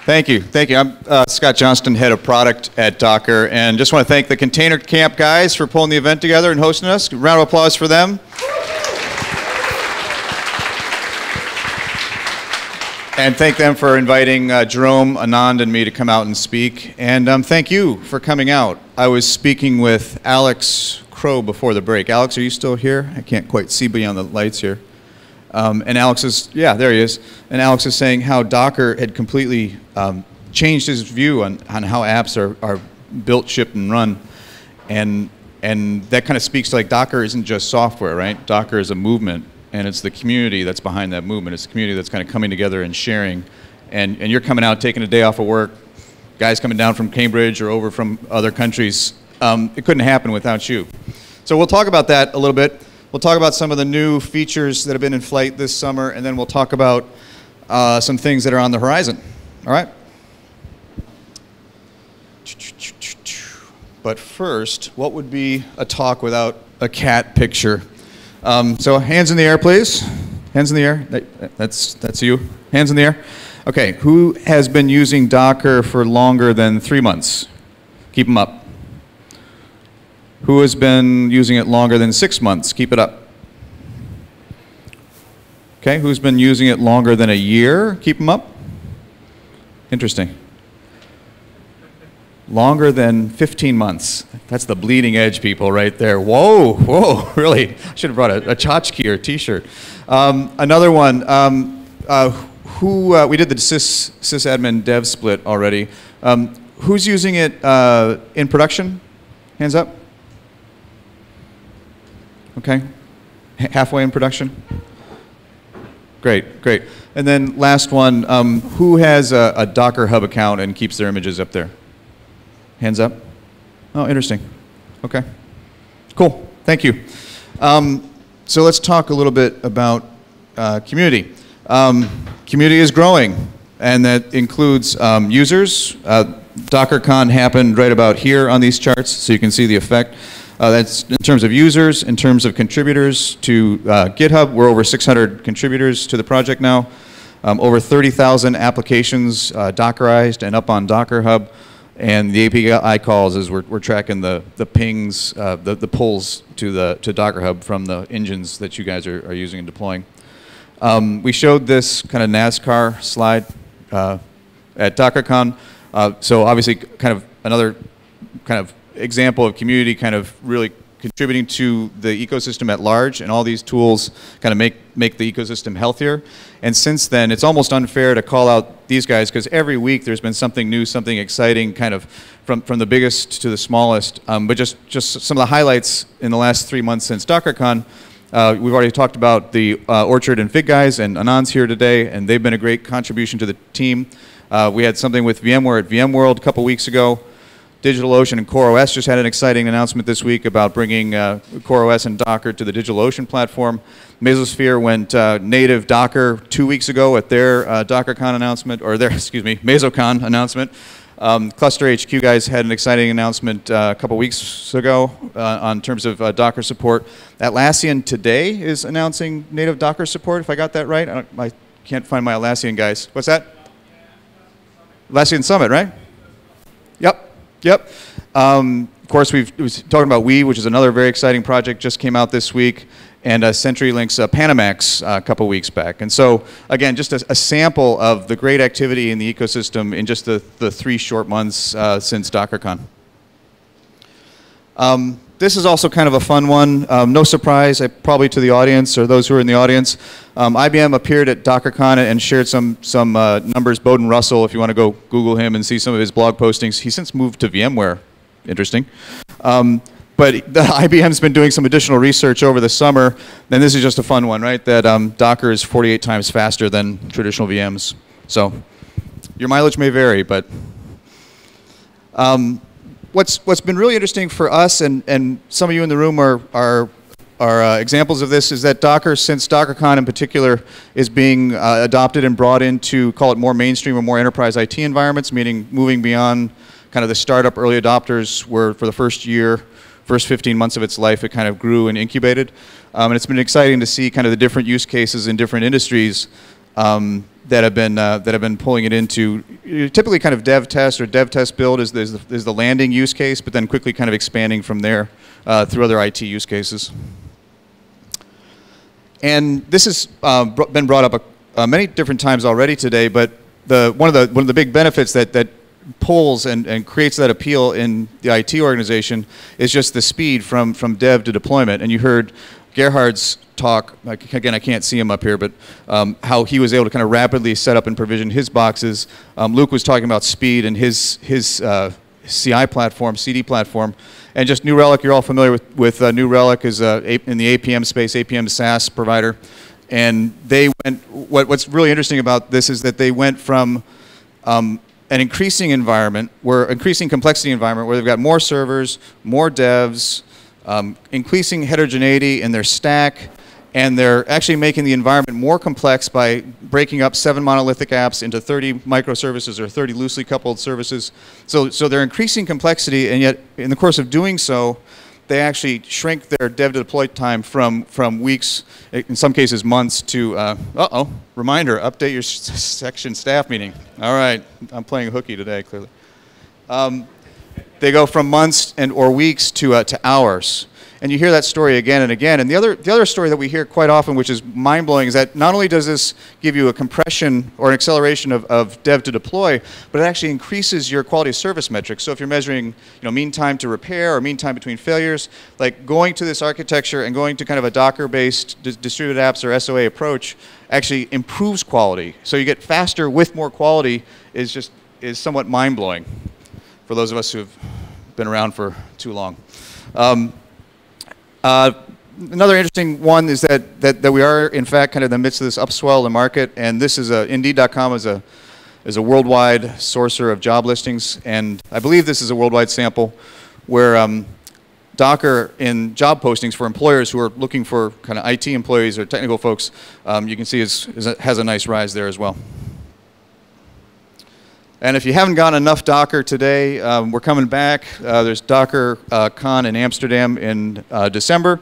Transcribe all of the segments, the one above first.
Thank you. Thank you. I'm Scott Johnston, head of product at Docker, and just want to thank the Container Camp guys for pulling the event together and hosting us. Round of applause for them. And thank them for inviting Jerome, Anand, and me to come out and speak. And thank you for coming out. I was speaking with Alex Crow before the break. Alex, are you still here? I can't quite see beyond the lights here. And Alex is, yeah, there he is. And Alex is saying how Docker had completely changed his view on how apps are built, shipped, and run. And that kind of speaks to, like, Docker isn't just software, right? Docker is a movement, and it's the community that's behind that movement. It's the community that's kind of coming together and sharing. And you're coming out, taking a day off of work, guys coming down from Cambridge or over from other countries. It couldn't happen without you. So we'll talk about that a little bit. We'll talk about some of the new features that have been in flight this summer, and then we'll talk about some things that are on the horizon. All right? But first, what would be a talk without a cat picture? So hands in the air, please. Hands in the air. That's you. Hands in the air. Okay, who has been using Docker for longer than 3 months? Keep them up. Who has been using it longer than 6 months? Keep it up. Okay, who's been using it longer than a year? Keep them up. Interesting. Longer than 15 months. That's the bleeding edge people right there. Whoa, whoa, really? I should have brought a tchotchke or a t-shirt. Another one, we did the sysadmin dev split already. Who's using it in production? Hands up. Okay, halfway in production? Great, great. And then last one, who has a Docker Hub account and keeps their images up there? Hands up. Oh, interesting. Okay, cool, thank you. So let's talk a little bit about community. Community is growing, and that includes users. DockerCon happened right about here on these charts, so you can see the effect. That's in terms of users, in terms of contributors to GitHub. We're over 600 contributors to the project now. Over 30,000 applications Dockerized and up on Docker Hub. And the API calls is we're tracking the pings, the pulls to Docker Hub from the engines that you guys are using and deploying. We showed this kind of NASCAR slide at DockerCon. So obviously kind of another kind of example of community kind of really contributing to the ecosystem at large, and all these tools kind of make the ecosystem healthier. And since then, it's almost unfair to call out these guys, because every week there's been something new, something exciting, kind of from the biggest to the smallest. But just some of the highlights in the last 3 months since DockerCon. We've already talked about the Orchard and Fig guys, and Anand's here today, and they've been a great contribution to the team. We had something with VMware at VMworld a couple weeks ago. DigitalOcean and CoreOS just had an exciting announcement this week about bringing CoreOS and Docker to the DigitalOcean platform. Mesosphere went native Docker 2 weeks ago at their DockerCon announcement, or their, excuse me, MesoCon announcement. Cluster HQ guys had an exciting announcement a couple weeks ago on terms of Docker support. Atlassian today is announcing native Docker support, if I got that right. I can't find my Atlassian guys. What's that? Atlassian Summit, right? Yep. Yep. Of course, we was talking about which is another very exciting project, just came out this week, and CenturyLink's Panamax a couple weeks back. And so, again, just a sample of the great activity in the ecosystem in just the 3 short months since DockerCon. This is also kind of a fun one. No surprise, probably to the audience or those who are in the audience. IBM appeared at DockerCon and shared some numbers. Bowden Russell, if you want to go Google him and see some of his blog postings. He's since moved to VMware. Interesting. But IBM's been doing some additional research over the summer, and this is just a fun one, right? That Docker is 48 times faster than traditional VMs. So your mileage may vary, but what's been really interesting for us, and some of you in the room are examples of this, is that Docker, since DockerCon in particular, is being adopted and brought into, call it more mainstream or more enterprise IT environments, meaning moving beyond kind of the startup early adopters, where for the first 15 months of its life, it kind of grew and incubated. And it's been exciting to see kind of the different use cases in different industries that have been pulling it into typically kind of dev test or dev test build is the landing use case, but then quickly kind of expanding from there through other IT use cases. And this has been brought up many different times already today, but one of the big benefits that pulls and creates that appeal in the IT organization is just the speed from dev to deployment. And you heard Gerhard's talk, again, I can't see him up here, but how he was able to kind of rapidly set up and provision his boxes. Luke was talking about speed and his CI platform, CD platform. And just New Relic, you're all familiar with New Relic is in the APM space, APM SaaS provider. And they went, what's really interesting about this is that they went from an increasing complexity environment where they've got more servers, more devs, increasing heterogeneity in their stack, and they're actually making the environment more complex by breaking up 7 monolithic apps into 30 microservices or 30 loosely coupled services. So they're increasing complexity, and yet in the course of doing so, they actually shrink their dev to deploy time from weeks, in some cases months, to, reminder, update your section staff meeting. All right, I'm playing hooky today, clearly. They go from months or weeks to hours. And you hear that story again and again. And the other story that we hear quite often, which is mind-blowing, is that not only does this give you a compression or an acceleration of dev to deploy, but it actually increases your quality of service metrics. So if you're measuring mean time to repair or mean time between failures, like going to this architecture and going to kind of a Docker-based distributed apps or SOA approach actually improves quality. So you get faster with more quality is somewhat mind-blowing for those of us who have been around for too long. Another interesting one is that we are, in fact, kind of in the midst of this upswell in the market, and this is Indeed.com is a worldwide sourcer of job listings, and I believe this is a worldwide sample where Docker in job postings for employers who are looking for kind of IT employees or technical folks, you can see has a nice rise there as well. And if you haven't gotten enough Docker today, we're coming back. There's Docker Con in Amsterdam in December.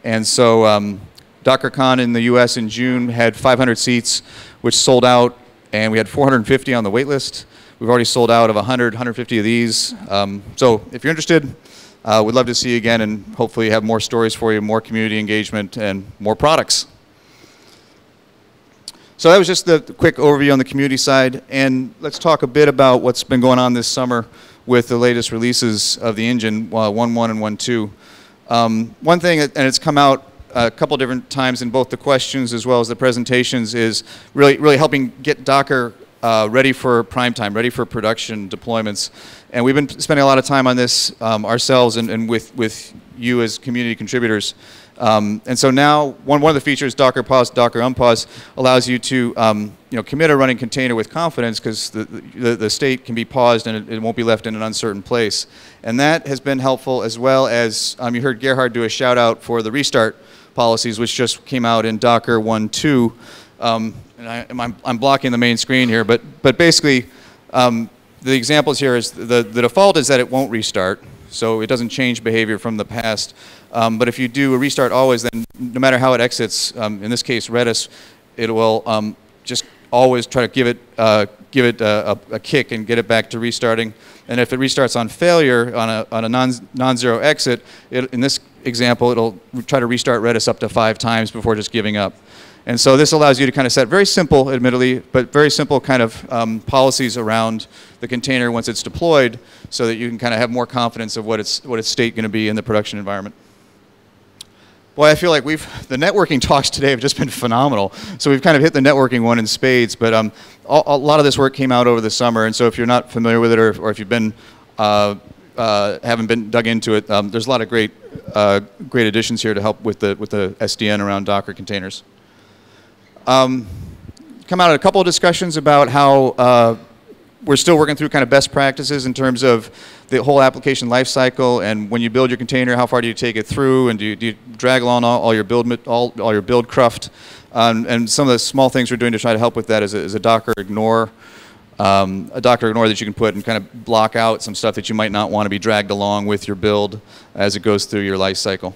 And so Docker Con in the US in June had 500 seats, which sold out, and we had 450 on the wait list. We've already sold out of 150 of these. So if you're interested, we'd love to see you again and hopefully have more stories for you, more community engagement, and more products. So that was just the quick overview on the community side, and let's talk a bit about what's been going on this summer with the latest releases of the engine, 1.1 and 1.2. One thing, and it's come out a couple different times in both the questions as well as the presentations, is really helping get Docker ready for prime time, ready for production deployments. And we've been spending a lot of time on this ourselves and with you as community contributors. And so now, one of the features, Docker Pause, Docker Unpause, allows you to commit a running container with confidence because the state can be paused and it won't be left in an uncertain place. And that has been helpful, as well as you heard Gerhard do a shout out for the restart policies, which just came out in Docker 1.2. And I'm blocking the main screen here, but basically the examples here is the default is that it won't restart. So it doesn't change behavior from the past. But if you do a restart always, then no matter how it exits, in this case Redis, it will just always try to give it a kick and get it back to restarting. And if it restarts on failure on a non-zero exit, in this example, it'll try to restart Redis up to 5 times before just giving up. And so this allows you to kind of set very simple, admittedly, but very simple kind of policies around the container once it's deployed, so that you can kind of have more confidence of what its state going to be in the production environment. Boy, I feel like the networking talks today have just been phenomenal. So we've kind of hit the networking one in spades, but a lot of this work came out over the summer, and so if you're not familiar with it, or if you've been haven't been dug into it, there's a lot of great additions here to help with the SDN around Docker containers. Come out a couple of discussions about how we're still working through kind of best practices in terms of the whole application lifecycle, and when you build your container, how far do you take it through, and do you drag along all your build cruft, and some of the small things we're doing to try to help with that is a Docker ignore, that you can put and kind of block out some stuff that you might not want to be dragged along with your build as it goes through your life cycle.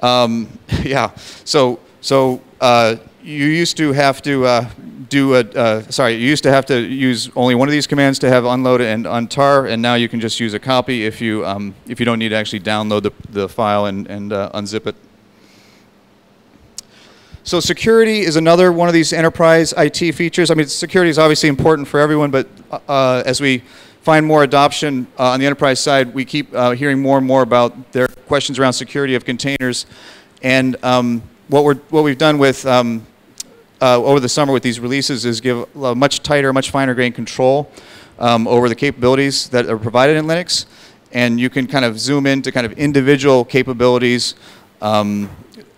Yeah, so you used to have to you used to have to use only one of these commands to have unload and untar, and now you can just use a copy if you don't need to actually download the file and unzip it. So security is another one of these enterprise IT features. I mean, security is obviously important for everyone, but as we find more adoption on the enterprise side, we keep hearing more and more about their questions around security of containers. And what we've done with over the summer with these releases is give a much tighter, much finer grained control over the capabilities that are provided in Linux. And you can kind of zoom into kind of individual capabilities.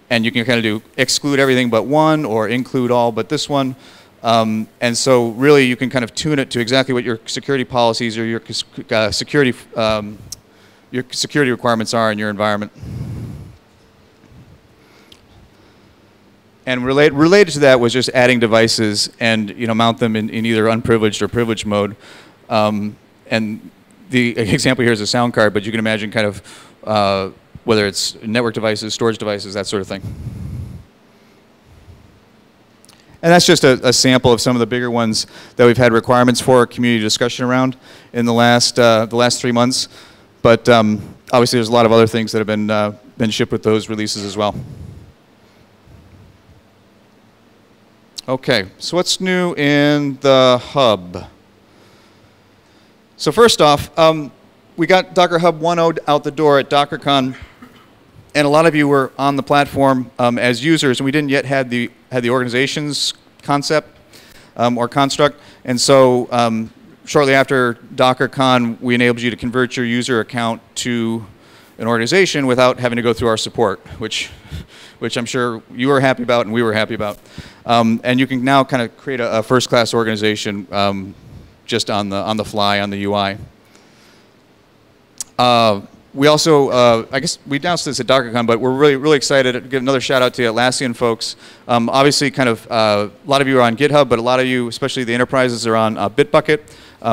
And you can kind of exclude everything but one, or include all but this one. And so really you can kind of tune it to exactly what your security policies or your security requirements are in your environment. And related to that was just adding devices and mount them in either unprivileged or privileged mode. And the example here is a sound card, but you can imagine kind of whether it's network devices, storage devices, that sort of thing. And that's just a sample of some of the bigger ones that we've had requirements for community discussion around in the last 3 months. But obviously there's a lot of other things that have been shipped with those releases as well. Okay, so what's new in the hub? So first off, we got Docker Hub 1.0 out the door at DockerCon. And a lot of you were on the platform as users, and we didn't yet had the organization's concept or construct. And so shortly after DockerCon, we enabled you to convert your user account to an organization without having to go through our support, which I'm sure you were happy about and we were happy about. And you can now kind of create a first-class organization just on the fly on the UI. We also, I guess we announced this at DockerCon, but we're really excited to give another shout out to the Atlassian folks. Obviously, kind of a lot of you are on GitHub, but a lot of you, especially the enterprises, are on Bitbucket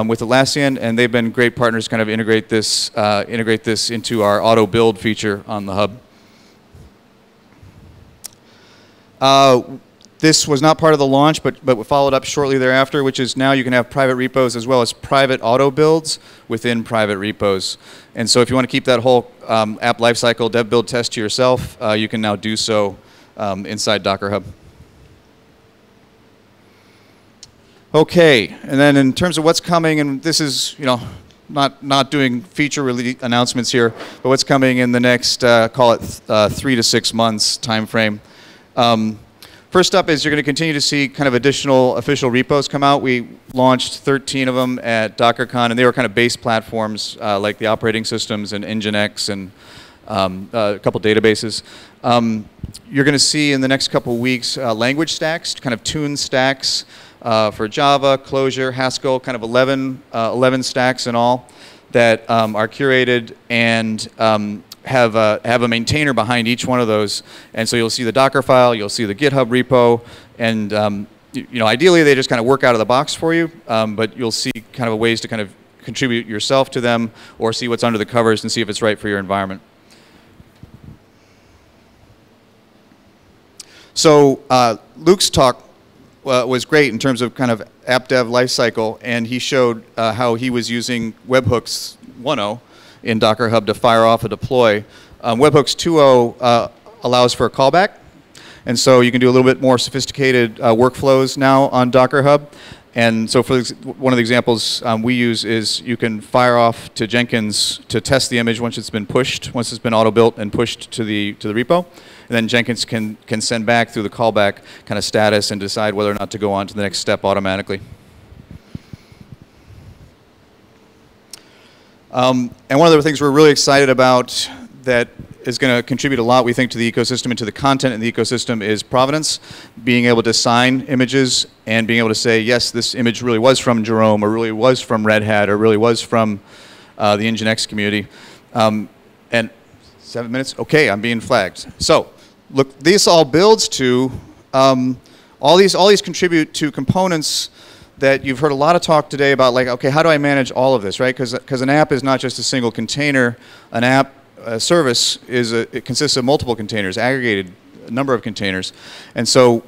with Atlassian, and they've been great partners to kind of integrate this into our auto build feature on the hub. This was not part of the launch, but we followed up shortly thereafter, which is now you can have private repos as well as private auto builds within private repos. And so if you want to keep that whole app lifecycle dev build test to yourself, you can now do so inside Docker Hub. Okay, and then in terms of what's coming, and this is not doing feature release announcements here, but what's coming in the next call it 3 to 6 months time frame. First up is you're going to continue to see kind of additional official repos come out. We launched 13 of them at DockerCon, and they were kind of base platforms like the operating systems and Nginx and a couple databases. You're going to see in the next couple weeks language stacks, kind of tune stacks for Java, Clojure, Haskell, kind of 11 stacks in all that are curated and have a maintainer behind each one of those, and so you'll see the Docker file, you'll see the GitHub repo, and ideally they just kind of work out of the box for you, but you'll see kind of ways to kind of contribute yourself to them or see what's under the covers and see if it's right for your environment. So Luke's talk was great in terms of kind of app dev lifecycle, and he showed how he was using webhooks 1.0 in Docker Hub to fire off a deploy. Webhooks 2.0 allows for a callback, and so you can do a little bit more sophisticated workflows now on Docker Hub. And so for one of the examples we use is you can fire off to Jenkins to test the image once it's been pushed, once it's been auto-built and pushed to the repo. And then Jenkins can send back through the callback kind of status and decide whether or not to go on to the next step automatically. And one of the things we're really excited about that is going to contribute a lot, we think, to the ecosystem and to the content in the ecosystem is provenance, being able to sign images and being able to say, yes, this image really was from Jerome or really was from Red Hat or really was from the Nginx community. And 7 minutes? Okay, I'm being flagged. So look, this all builds to, all these contribute to components that you've heard a lot of talk today about, like, okay, how do I manage all of this, right? Because an app is not just a single container. An app service it consists of multiple containers, aggregated a number of containers. And so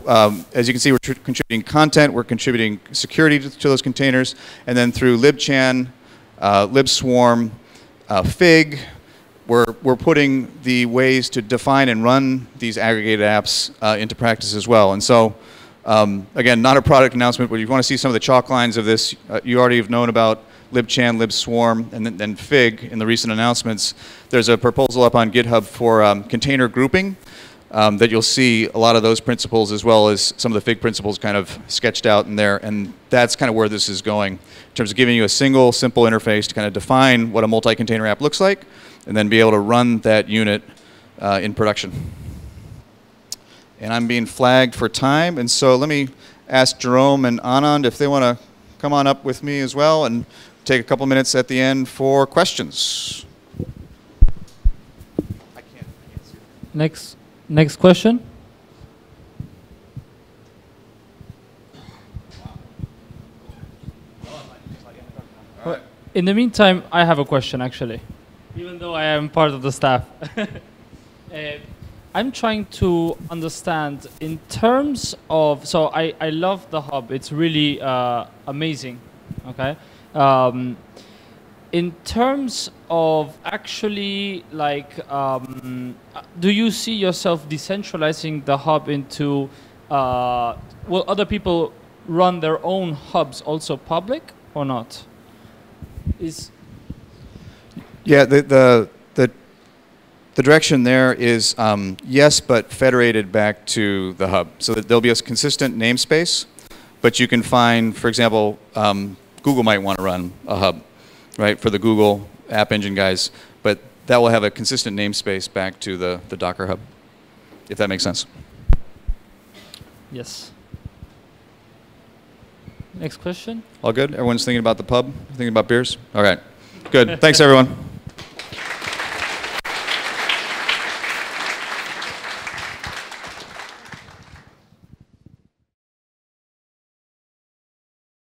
as you can see, we're contributing content, we're contributing security to those containers, and then through libchan, libswarm, Fig, we're putting the ways to define and run these aggregated apps into practice as well. And so again, not a product announcement, but if you want to see some of the chalk lines of this, you already have known about libchan, libswarm, and then Fig in the recent announcements. There's a proposal up on GitHub for container grouping that you'll see a lot of those principles as well as some of the Fig principles kind of sketched out in there. And that's kind of where this is going in terms of giving you a single, simple interface to kind of define what a multi-container app looks like and then be able to run that unit in production. And I'm being flagged for time, and so let me ask Jerome and Anand if they want to come on up with me as well and take a couple minutes at the end for questions. I can't see. Next question. Well, in the meantime, I have a question actually, even though I am part of the staff. I'm trying to understand in terms of, so I love the hub. It's really amazing, okay? In terms of actually, like, do you see yourself decentralizing the hub into, will other people run their own hubs also public or not? Yeah, the direction there is yes, but federated back to the hub. So that there'll be a consistent namespace, but you can find, for example, Google might want to run a hub, right, for the Google App Engine guys, but that will have a consistent namespace back to the Docker hub, if that makes sense. Yes. Next question. All good? Everyone's thinking about the pub? Thinking about beers? All right. Good. Thanks, everyone.